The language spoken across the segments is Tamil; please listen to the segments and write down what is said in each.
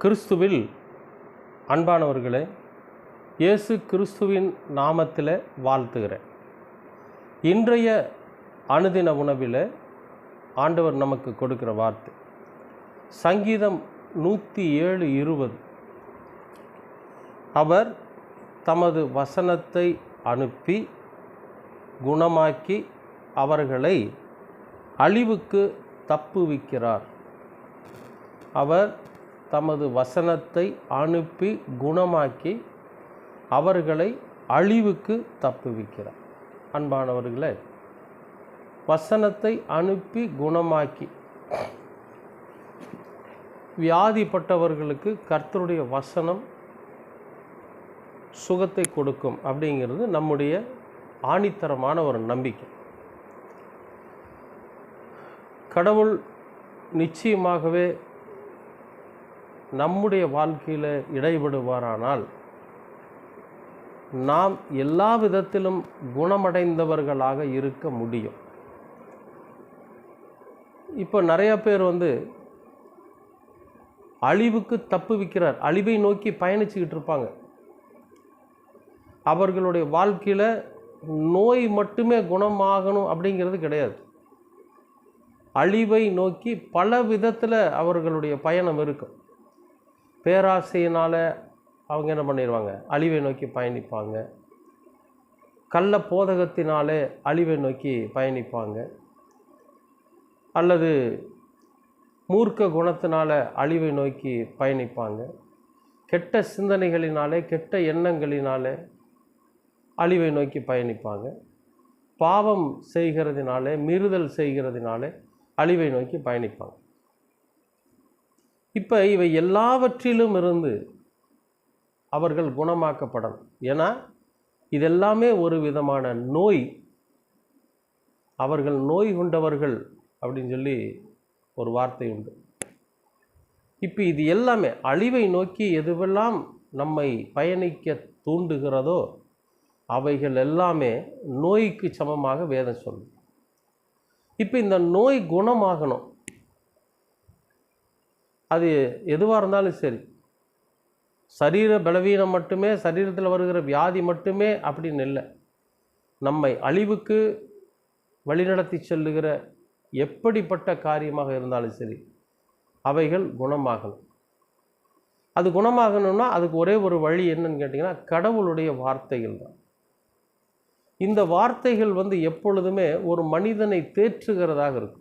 கிறிஸ்துவில் அன்பானவர்களே, இயேசு கிறிஸ்துவின் நாமத்தில் வாழ்த்துகிறேன். இன்றைய அனுதின உணவில் ஆண்டவர் நமக்கு கொடுக்கிற வார்த்தை சங்கீதம் 107:20. அவர் தமது வசனத்தை அனுப்பி குணமாக்கி அவர்களை அழிவுக்கு தப்புவிக்கிறார். அவர் தமது வசனத்தை அனுப்பி குணமாக்கி அவர்களை அழிவுக்கு தப்புவிக்கிறார். அன்பானவர்களே, வசனத்தை அனுப்பி குணமாக்கி வியாதிப்பட்டவர்களுக்கு கர்த்தருடைய வசனம் சுகத்தை கொடுக்கும் அப்படிங்கிறது நம்முடைய ஆணித்தரமான ஒரு நம்பிக்கை. கடவுள் நிச்சயமாகவே நம்முடைய வாழ்க்கையில் இடைபடுவாரானால் நாம் எல்லா விதத்திலும் குணமடைந்தவர்களாக இருக்க முடியும். இப்போ நிறைய பேர் அழிவுக்கு தப்புவிக்கிறார், அழிவை நோக்கி பயணிச்சுக்கிட்டு இருப்பாங்க. அவர்களுடைய வாழ்க்கையில் நோய் மட்டுமே குணமாகணும் அப்படிங்கிறது கிடையாது. அழிவை நோக்கி பல விதத்தில் அவர்களுடைய பயணம் இருக்கும். பேராசையினால் அவங்க என்ன பண்ணிடுவாங்க, அழிவை நோக்கி பயணிப்பாங்க. கள்ள போதகத்தினாலே அழிவை நோக்கி பயணிப்பாங்க. அல்லது மூர்க்க குணத்தினால் அழிவை நோக்கி பயணிப்பாங்க. கெட்ட சிந்தனைகளினாலே, கெட்ட எண்ணங்களினாலே அழிவை நோக்கி பயணிப்பாங்க. பாவம் செய்கிறதுனாலே, மீறுதல் செய்கிறதுனாலே அழிவை நோக்கி பயணிப்பாங்க. இப்போ இவை எல்லாவற்றிலும் இருந்து அவர்கள் குணமாக்கப்படணும். ஏன்னா இதெல்லாமே ஒரு விதமான நோய். அவர்கள் நோய் கொண்டவர்கள் அப்படின்னு சொல்லி ஒரு வார்த்தை உண்டு. இப்போ இது எல்லாமே அழிவை நோக்கி எதுவெல்லாம் நம்மை பயணிக்க தூண்டுகிறதோ அவைகள் எல்லாமே நோய்க்கு சமமாக வேதம் சொல்லும். இப்போ இந்த நோய் குணமாகணும், அது எதுவாக இருந்தாலும் சரி, சரீர பலவீனம் மட்டுமே, சரீரத்தில் வருகிற வியாதி மட்டுமே அப்படின்னு இல்லை. நம்மை அழிவுக்கு வழிநடத்தி செல்லுகிற எப்படிப்பட்ட காரியமாக இருந்தாலும் சரி அவைகள் குணமாகணும். அது குணமாகணும்னா அதுக்கு ஒரே ஒரு வழி என்னன்னு கேட்டிங்கன்னா கடவுளுடைய வார்த்தைகள் தான். இந்த வார்த்தைகள் எப்பொழுதுமே ஒரு மனிதனை தேற்றுகிறதாக இருக்கும்.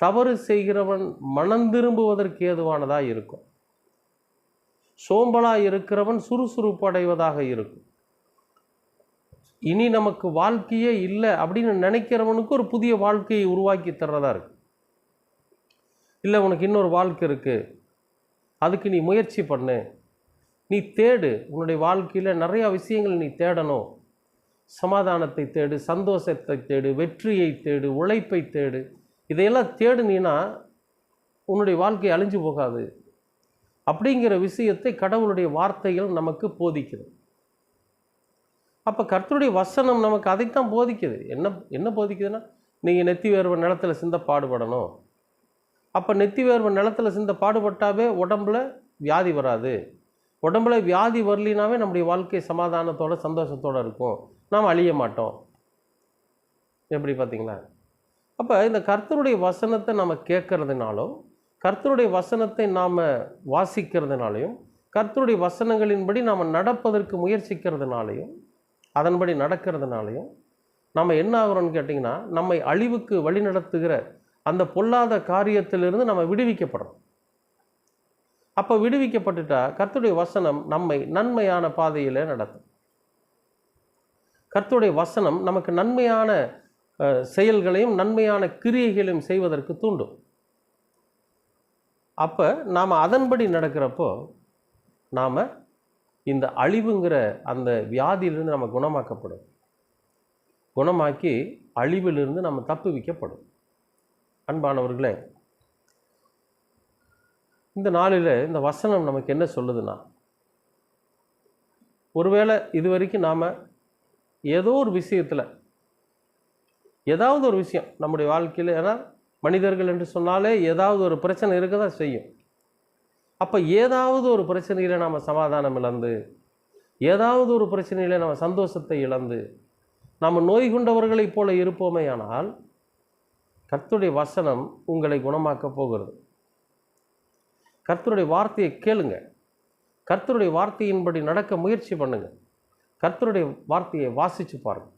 தவறு செய்கிறவன் மனம் திரும்புவதற்கு ஏதுவானதாக இருக்கும். சோம்பலாக இருக்கிறவன் சுறுசுறுப்பு அடைவதாக இருக்கும். இனி நமக்கு வாழ்க்கையே இல்லை அப்படின்னு நினைக்கிறவனுக்கு ஒரு புதிய வாழ்க்கையை உருவாக்கி தர்றதா இருக்கு. இல்லை, உனக்கு இன்னொரு வாழ்க்கை இருக்குது, அதுக்கு நீ முயற்சி பண்ணு, நீ தேடு, உன்னுடைய வாழ்க்கையில் நிறையா விஷயங்கள் நீ தேடணும். சமாதானத்தை தேடு, சந்தோஷத்தை தேடு, வெற்றியை தேடு, உழைப்பை தேடு. இதையெல்லாம் தேடுனீன்னா உன்னுடைய வாழ்க்கை அழிஞ்சு போகாது அப்படிங்கிற விஷயத்தை கடவுளுடைய வார்த்தைகள் நமக்கு போதிக்குது. அப்போ கர்த்தருடைய வசனம் நமக்கு அதைத்தான் போதிக்குது. என்ன போதிக்குதுன்னா, நீங்கள் நெத்தி வேர்வை நிலத்தில் சிந்த பாடுபடணும். அப்போ நெத்தி வேர்வை நிலத்தில் சிந்த பாடுபட்டாவே உடம்புல வியாதி வராது. உடம்புல வியாதி வரலினாவே நம்முடைய வாழ்க்கை சமாதானத்தோட சந்தோஷத்தோடு இருக்கும், நாம் அழிய மாட்டோம். எப்படி பார்த்தீங்களா? அப்போ இந்த கர்த்தருடைய வசனத்தை நம்ம கேட்கறதுனாலும், கர்த்தருடைய வசனத்தை நாம் வாசிக்கிறதுனாலையும், கர்த்தருடைய வசனங்களின்படி நாம் நடப்பதற்கு முயற்சிக்கிறதுனாலையும், அதன்படி நடக்கிறதுனாலையும் நம்ம என்ன ஆகிறோம்னு கேட்டிங்கன்னா, நம்மை அழிவுக்கு வழி நடத்துகிற அந்த பொல்லாத காரியத்திலிருந்து நம்ம விடுவிக்கப்படுறோம். அப்போ விடுவிக்கப்பட்டுட்டா கர்த்தருடைய வசனம் நம்மை நன்மையான பாதையில் நடத்தும். கர்த்தருடைய வசனம் நமக்கு நன்மையான செயல்களையும் நன்மையான கிரியைகளையும் செய்வதற்கு தூண்டும். அப்போ நாம் அதன்படி நடக்கிறப்போ நாம் இந்த அழிவுங்கிற அந்த வியாதியிலிருந்து நம்ம குணமாக்கப்படும். குணமாக்கி அழிவிலிருந்து நம்ம தப்புவிக்கப்படும். அன்பானவர்களே, இந்த நாளில் இந்த வசனம் நமக்கு என்ன சொல்லுதுன்னா, ஒருவேளை இது வரைக்கும் நாம் ஏதோ ஒரு விஷயத்தில், ஏதாவது ஒரு விஷயம் நம்முடைய வாழ்க்கையில், ஏன்னா மனிதர்கள் என்று சொன்னாலே ஏதாவது ஒரு பிரச்சனை இருக்க தான் செய்யும். அப்போ ஏதாவது ஒரு பிரச்சனையில் நாம் சமாதானம் இழந்து, ஏதாவது ஒரு பிரச்சனையில் நம்ம சந்தோஷத்தை இழந்து நாம் நோய் கொண்டவர்களைப் போல இருப்போமேயானால் கர்த்தருடைய வசனம் உங்களை குணமாக்க போகிறது. கர்த்தருடைய வார்த்தையை கேளுங்க, கர்த்தருடைய வார்த்தையின்படி நடக்க முயற்சி பண்ணுங்க, கர்த்தருடைய வார்த்தையை வாசித்து பாருங்க.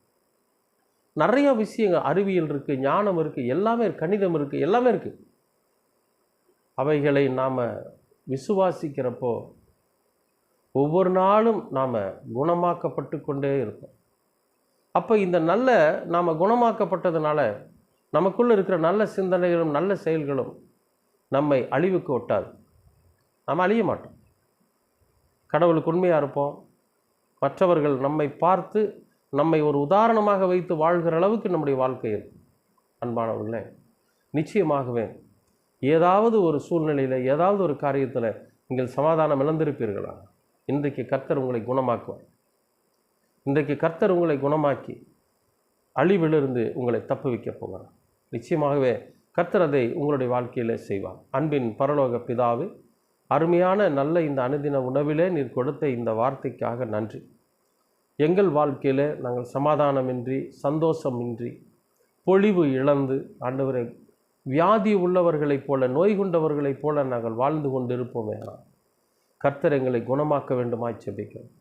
நிறைய விஷயங்கள், அறிவியல் இருக்குது, ஞானம் இருக்குது, எல்லாமே இருக்குது, கணிதம் இருக்குது, எல்லாமே இருக்குது. அவைகளை நாம் விசுவாசிக்கிறப்போ ஒவ்வொரு நாளும் நாம் குணமாக்கப்பட்டு கொண்டே இருப்போம். அப்போ இந்த நாம் குணமாக்கப்பட்டதுனால நமக்குள்ளே இருக்கிற நல்ல சிந்தனைகளும் நல்ல செயல்களும் நம்மை அழிவுக்கு ஒட்டாது. நாம் அழிய மாட்டோம். கடவுளுக்கு உண்மையாக இருப்போம். மற்றவர்கள் நம்மை பார்த்து நம்மை ஒரு உதாரணமாக வைத்து வாழ்கிற அளவுக்கு நம்முடைய வாழ்க்கை இருக்கும். அன்பானவர்களே, நிச்சயமாகவே ஏதாவது ஒரு சூழ்நிலையில், ஏதாவது ஒரு காரியத்தில் நீங்கள் சமாதானம் இழந்திருப்பீர்களா? இன்றைக்கு கர்த்தர் உங்களை குணமாக்குவார். இன்றைக்கு கர்த்தர் உங்களை குணமாக்கி அழிவிலிருந்து உங்களை தப்புவிக்க போகிறார். நிச்சயமாகவே கர்த்தர் அதை உங்களுடைய வாழ்க்கையில் செய்வார். அன்பின் பரலோக பிதாவே, அருமையான நல்ல இந்த அனுதின உணவிலே நீர் கொடுத்த இந்த வார்த்தைக்காக நன்றி. எங்கள் வாழ்க்கையில் நாங்கள் சமாதானமின்றி, சந்தோஷமின்றி, பொழிவு இழந்து, ஆண்டவரே, வியாதி உள்ளவர்களைப் போல, நோய் கொண்டவர்களைப் போல நாங்கள் வாழ்ந்து கொண்டிருப்போமே. கர்த்தர் எங்களை குணமாக்க வேண்டுமாய் செபிக்கிறோம்.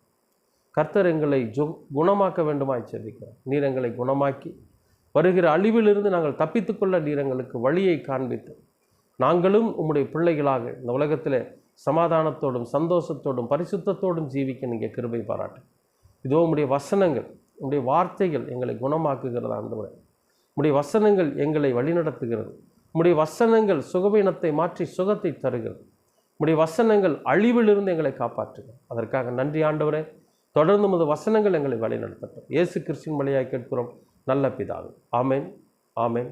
கர்த்தர் எங்களை குணமாக்க வேண்டுமாய் செபிக்கிறோம். நீர் எங்களை குணமாக்கி வருகிற அழிவிலிருந்து நாங்கள் தப்பித்துக்கொள்ள நீர் எங்களுக்கு வழியை காண்பித்து, நாங்களும் உம்முடைய பிள்ளைகளாக இந்த உலகத்தில் சமாதானத்தோடும் சந்தோஷத்தோடும் பரிசுத்தத்தோடும் ஜீவிக்க நீங்கள் கிருபை பாராட்டு. இதோ உம்முடைய வசனங்கள், உம்முடைய வார்த்தைகள் எங்களை குணமாக்குகிறது. ஆண்டவரே, உம்முடைய வசனங்கள் எங்களை வழிநடத்துகிறது. உம்முடைய வசனங்கள் சுகவீனத்தை மாற்றி சுகத்தை தருகிறது. உம்முடைய வசனங்கள் அழிவிலிருந்து எங்களை காப்பாற்றுகிறது. அதற்காக நன்றி ஆண்டவரே. தொடர்ந்து உமது வசனங்கள் எங்களை வழிநடத்தட்டும். இயேசு கிறிஸ்துவின் வழியாய் கேட்கிறோம் நல்ல பிதாவே. ஆமென், ஆமென்.